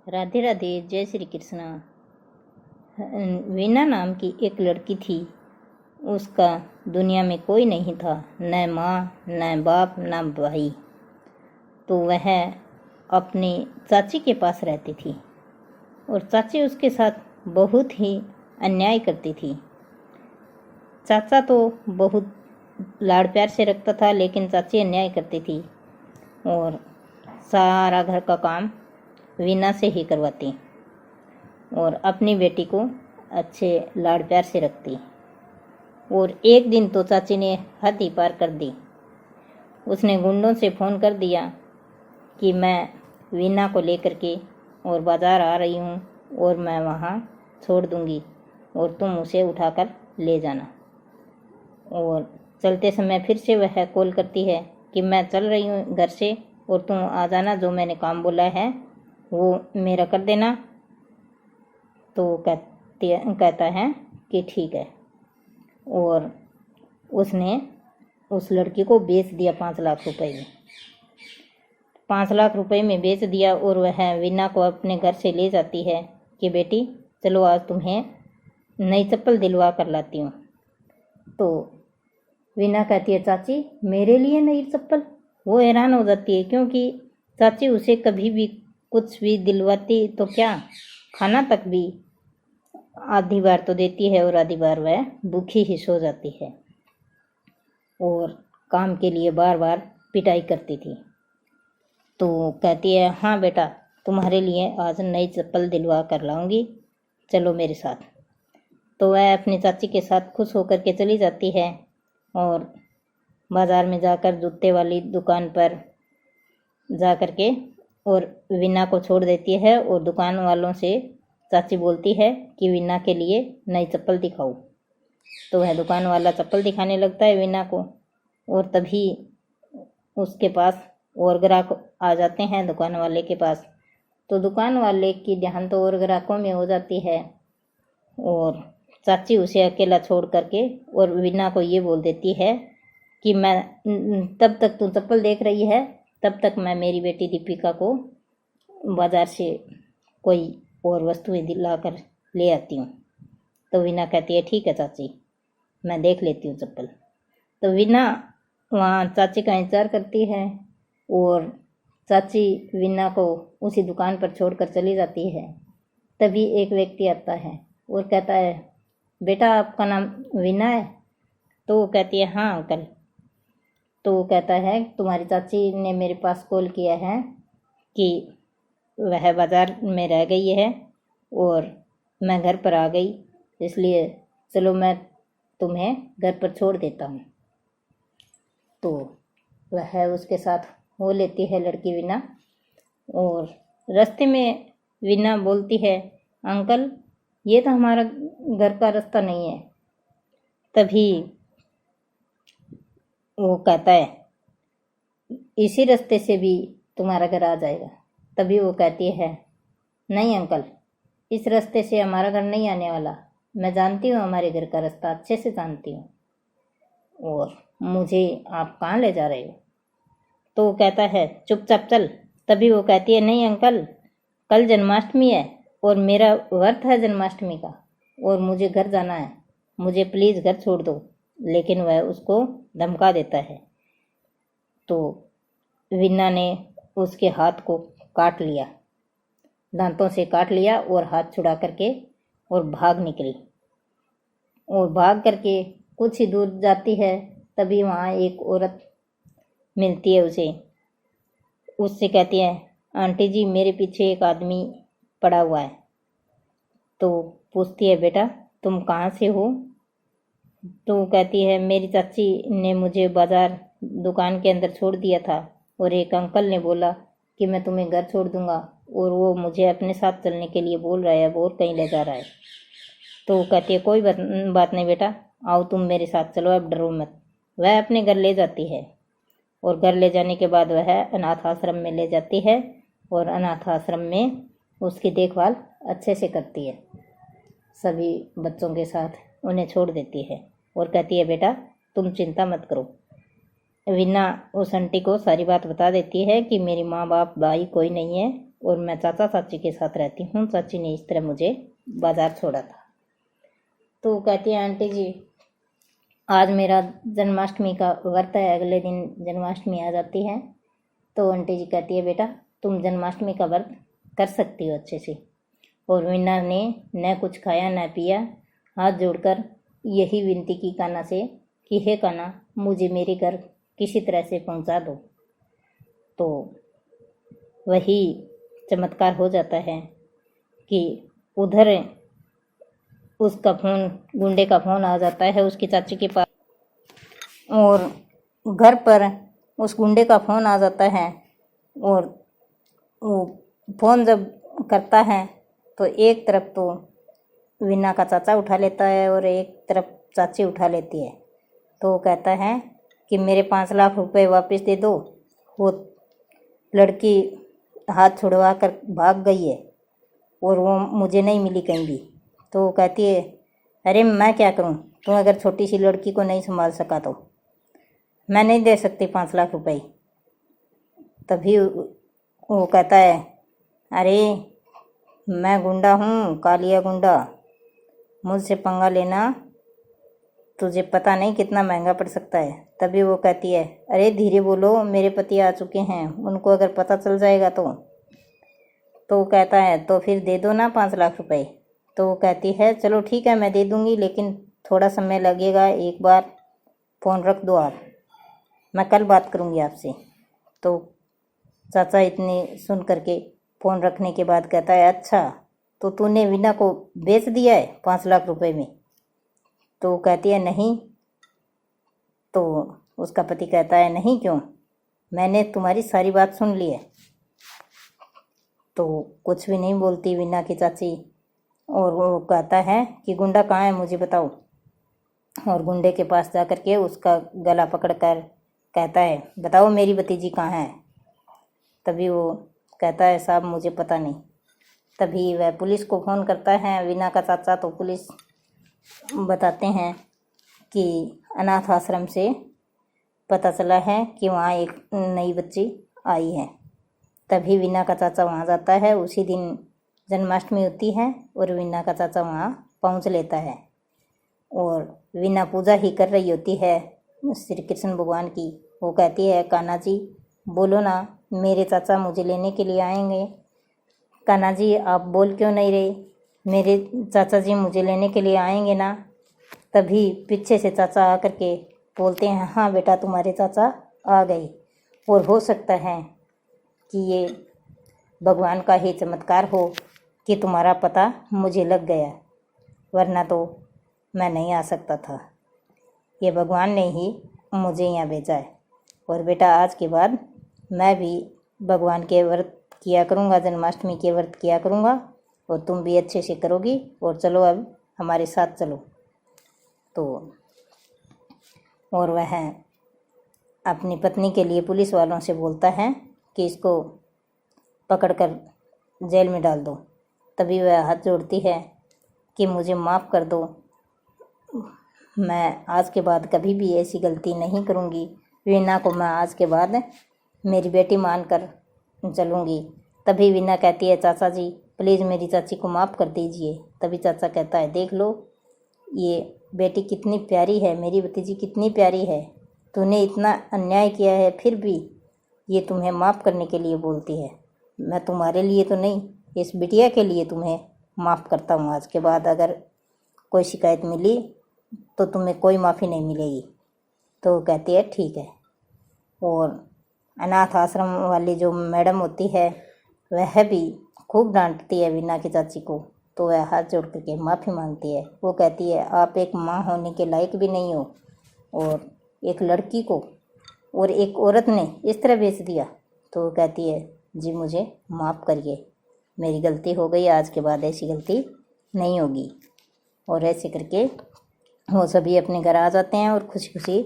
राधे राधे, जय श्री कृष्णा। वीना नाम की एक लड़की थी। उसका दुनिया में कोई नहीं था, न माँ न बाप न भाई। तो वह अपनी चाची के पास रहती थी और चाची उसके साथ बहुत ही अन्याय करती थी। चाचा तो बहुत लाड़ प्यार से रखता था, लेकिन चाची अन्याय करती थी और सारा घर का काम वीना से ही करवाती और अपनी बेटी को अच्छे लाड़ प्यार से रखती। और एक दिन तो चाची ने हद ही पार कर दी। उसने गुंडों से फ़ोन कर दिया कि मैं वीना को लेकर के और बाज़ार आ रही हूँ और मैं वहाँ छोड़ दूँगी और तुम उसे उठाकर ले जाना। और चलते समय फिर से वह कॉल करती है कि मैं चल रही हूँ घर से और तुम आ जाना, जो मैंने काम बोला है वो मेरा कर देना। तो कहता है कि ठीक है। और उसने उस लड़की को बेच दिया 5 लाख रुपए में। 5 लाख रुपए में बेच दिया और वह वीना को अपने घर से ले जाती है कि बेटी चलो आज तुम्हें नई चप्पल दिलवा कर लाती हूँ। तो वीना कहती है चाची मेरे लिए नई चप्पल। वो हैरान हो जाती है क्योंकि चाची उसे कभी भी कुछ भी दिलवाती तो क्या, खाना तक भी आधी बार तो देती है और आधी बार वह भूखी ही सो जाती है और काम के लिए बार बार पिटाई करती थी। तो कहती है हाँ बेटा तुम्हारे लिए आज नई चप्पल दिलवा कर लाऊंगी, चलो मेरे साथ। तो वह अपनी चाची के साथ खुश होकर के चली जाती है और बाज़ार में जाकर जूते वाली दुकान पर जा कर के और वीना को छोड़ देती है और दुकान वालों से चाची बोलती है कि वीना के लिए नई चप्पल दिखाओ। तो वह दुकान वाला चप्पल दिखाने लगता है वीना को और तभी उसके पास और ग्राहक आ जाते हैं दुकान वाले के पास। तो दुकान वाले की ध्यान तो और ग्राहकों में हो जाती है और चाची उसे अकेला छोड़ करके और वीना को ये बोल देती है कि मैं तब तक तू चप्पल देख रही है, तब तक मैं मेरी बेटी दीपिका को बाज़ार से कोई और वस्तुएं दिला कर ले आती हूँ। तो वीना कहती है ठीक है चाची मैं देख लेती हूँ चप्पल। तो वीना वहाँ चाची का इंतज़ार करती है और चाची वीना को उसी दुकान पर छोड़कर चली जाती है। तभी एक व्यक्ति आता है और कहता है बेटा आपका नाम वीना है? तो वो कहती है हाँ अंकल। तो वो कहता है तुम्हारी चाची ने मेरे पास कॉल किया है कि वह बाज़ार में रह गई है और मैं घर पर आ गई, इसलिए चलो मैं तुम्हें घर पर छोड़ देता हूँ। तो वह उसके साथ हो लेती है लड़की वीना। और रास्ते में वीना बोलती है अंकल ये तो हमारा घर का रास्ता नहीं है। तभी वो कहता है इसी रास्ते से भी तुम्हारा घर आ जाएगा। तभी वो कहती है नहीं अंकल इस रास्ते से हमारा घर नहीं आने वाला, मैं जानती हूँ हमारे घर का रास्ता अच्छे से जानती हूँ और मुझे आप कहाँ ले जा रहे हो। तो वो कहता है चुपचाप चल। तभी वो कहती है नहीं अंकल कल जन्माष्टमी है और मेरा व्रत है जन्माष्टमी का और मुझे घर जाना है, मुझे प्लीज़ घर छोड़ दो। लेकिन वह उसको धमका देता है। तो वीना ने उसके हाथ को काट लिया, दांतों से काट लिया और हाथ छुड़ा करके और भाग निकली। और भाग करके कुछ ही दूर जाती है तभी वहाँ एक औरत मिलती है उसे। उससे कहती है आंटी जी मेरे पीछे एक आदमी पड़ा हुआ है। तो पूछती है बेटा तुम कहाँ से हो? तो कहती है मेरी चाची ने मुझे बाज़ार दुकान के अंदर छोड़ दिया था और एक अंकल ने बोला कि मैं तुम्हें घर छोड़ दूंगा और वो मुझे अपने साथ चलने के लिए बोल रहा है और कहीं ले जा रहा है। तो कहती है कोई बात नहीं बेटा आओ तुम मेरे साथ चलो, अब डरो मत। वह अपने घर ले जाती है और घर ले जाने के बाद वह अनाथ आश्रम में ले जाती है और अनाथ आश्रम में उसकी देखभाल अच्छे से करती है, सभी बच्चों के साथ उन्हें छोड़ देती है और कहती है बेटा तुम चिंता मत करो। वीना उस आंटी को सारी बात बता देती है कि मेरी माँ बाप भाई कोई नहीं है और मैं चाचा चाची के साथ रहती हूँ। चाची ने इस तरह मुझे बाजार छोड़ा था। तो कहती है आंटी जी आज मेरा जन्माष्टमी का व्रत है, अगले दिन जन्माष्टमी आ जाती है। तो आंटी जी कहती है बेटा तुम जन्माष्टमी का व्रत कर सकती हो अच्छे से। और वीना ने न कुछ खाया न पिया, हाथ जोड़कर यही विनती की कान्हा से कि हे कान्हा मुझे मेरे घर किसी तरह से पहुंचा दो। तो वही चमत्कार हो जाता है कि उधर उसका फ़ोन, गुंडे का फ़ोन आ जाता है उसकी चाची के पास, और घर पर उस गुंडे का फ़ोन आ जाता है। और वो फ़ोन जब करता है तो एक तरफ तो वीना का चाचा उठा लेता है और एक तरफ चाची उठा लेती है। तो वो कहता है कि मेरे 5 लाख रुपए वापस दे दो। वो लड़की हाथ छुड़वा कर भाग गई है और वो मुझे नहीं मिली कहीं भी। तो वो कहती है अरे मैं क्या करूं, तुम अगर छोटी सी लड़की को नहीं संभाल सका तो मैं नहीं दे सकती 5 लाख रुपए। तभी वो कहता है अरे मैं गुंडा हूँ, कालिया गुंडा, मुझसे पंगा लेना तुझे पता नहीं कितना महंगा पड़ सकता है। तभी वो कहती है अरे धीरे बोलो, मेरे पति आ चुके हैं, उनको अगर पता चल जाएगा तो वो कहता है तो फिर दे दो ना 5 लाख रुपए। तो वो कहती है चलो ठीक है मैं दे दूँगी, लेकिन थोड़ा समय लगेगा, एक बार फ़ोन रख दो आप, मैं कल बात करूँगी आपसे। तो चाचा इतने सुन करके फ़ोन रखने के बाद कहता है अच्छा तो तूने वीना को बेच दिया है 5 लाख रुपए में। तो वो कहती है नहीं। तो उसका पति कहता है नहीं क्यों, मैंने तुम्हारी सारी बात सुन ली है। तो कुछ भी नहीं बोलती वीना की चाची, और वो कहता है कि गुंडा कहाँ है मुझे बताओ। और गुंडे के पास जा कर के उसका गला पकड़ कर कहता है बताओ मेरी भतीजी कहाँ है। तभी वो कहता है साहब मुझे पता नहीं। तभी वह पुलिस को फ़ोन करता है वीना का चाचा। तो पुलिस बताते हैं कि अनाथ आश्रम से पता चला है कि वहाँ एक नई बच्ची आई है। तभी वीना का चाचा वहाँ जाता है। उसी दिन जन्माष्टमी होती है और वीना का चाचा वहाँ पहुँच लेता है। और वीना पूजा ही कर रही होती है श्री कृष्ण भगवान की। वो कहती है कान्हा जी बोलो ना, मेरे चाचा मुझे लेने के लिए आएंगे। कान्हा जी आप बोल क्यों नहीं रहे, मेरे चाचा जी मुझे लेने के लिए आएंगे ना। तभी पीछे से चाचा आकर के बोलते हैं हाँ बेटा तुम्हारे चाचा आ गए। और हो सकता है कि ये भगवान का ही चमत्कार हो कि तुम्हारा पता मुझे लग गया, वरना तो मैं नहीं आ सकता था। ये भगवान ने ही मुझे यहाँ भेजा है। और बेटा आज के बाद मैं भी भगवान के व्रत किया करूँगा, जन्माष्टमी के व्रत किया करूँगा, और तुम भी अच्छे से करोगी। और चलो अब हमारे साथ चलो। तो और वह अपनी पत्नी के लिए पुलिस वालों से बोलता है कि इसको पकड़कर जेल में डाल दो। तभी वह हाथ जोड़ती है कि मुझे माफ़ कर दो, मैं आज के बाद कभी भी ऐसी गलती नहीं करूँगी। वीना को मैं आज के बाद मेरी बेटी मान कर चलूँगी। तभी वीना कहती है चाचा जी प्लीज़ मेरी चाची को माफ़ कर दीजिए। तभी चाचा कहता है देख लो ये बेटी कितनी प्यारी है, मेरी भतीजी कितनी प्यारी है, तूने इतना अन्याय किया है फिर भी ये तुम्हें माफ़ करने के लिए बोलती है। मैं तुम्हारे लिए तो नहीं, इस बिटिया के लिए तुम्हें माफ़ करता हूँ। आज के बाद अगर कोई शिकायत मिली तो तुम्हें कोई माफ़ी नहीं मिलेगी। तो कहती है ठीक है। और अनाथ आश्रम वाली जो मैडम होती है वह भी खूब डांटती है वीना की चाची को। तो वह हाथ जोड़ करके माफ़ी मांगती है। वो कहती है आप एक माँ होने के लायक भी नहीं हो, और एक लड़की को और एक औरत ने इस तरह बेच दिया। तो वो कहती है जी मुझे माफ़ करिए, मेरी गलती हो गई, आज के बाद ऐसी गलती नहीं होगी। और ऐसे करके वो सभी अपने घर आ जाते हैं और खुशी खुशी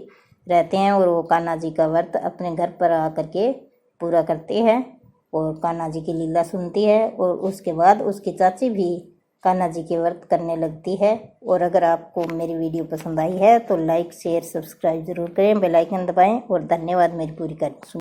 रहते हैं। और वो कान्हा जी का व्रत अपने घर पर आ करके पूरा करते हैं और कान्हा जी की लीला सुनती है। और उसके बाद उसकी चाची भी कान्हा जी के व्रत करने लगती है। और अगर आपको मेरी वीडियो पसंद आई है तो लाइक शेयर सब्सक्राइब ज़रूर करें, बेल आइकन दबाएं। और धन्यवाद मेरी पूरी